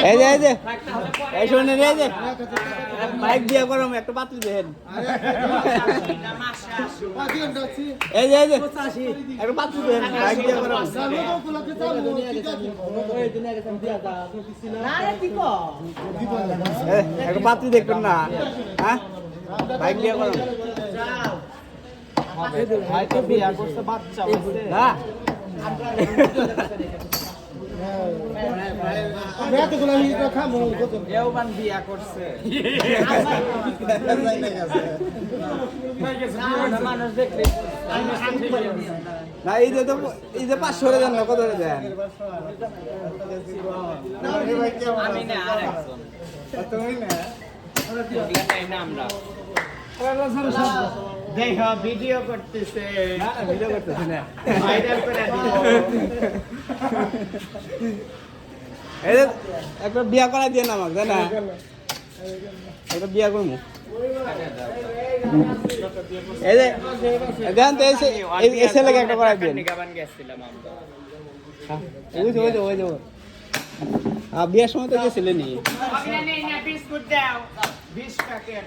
এই যে এই শুনে এই যে বাইক দিয়ে করম একটা পাত্রী দেখেন এই যে একটা পাত্রী দেখেন বাইক দিয়ে করম একটা পাত্রী দেখবেন না হ্যাঁ বাইক দিয়ে করম হয়তো বিয়া করছে বাচ্চা হচ্ছে না বিয়া করছে না এই যে তো এই যে 500 দেন না কত দেন আমি না আরেকজন তুমি না আমরা দেখো ভিডিও করতেছে না ভিডিও করতেছে না ভাইরাল করে দিও এই একটা বিয়া করা দিয়ে না আমাকে জানা একটা বিয়া করবো এই যে দেন তো এসে লাগে একটা করা দিয়ে নিকাবান গেছিলাম আমরা ওই যে বিয়ার সময় তো গেছিলেন নি বিস্কুট দাও 20 প্যাকেট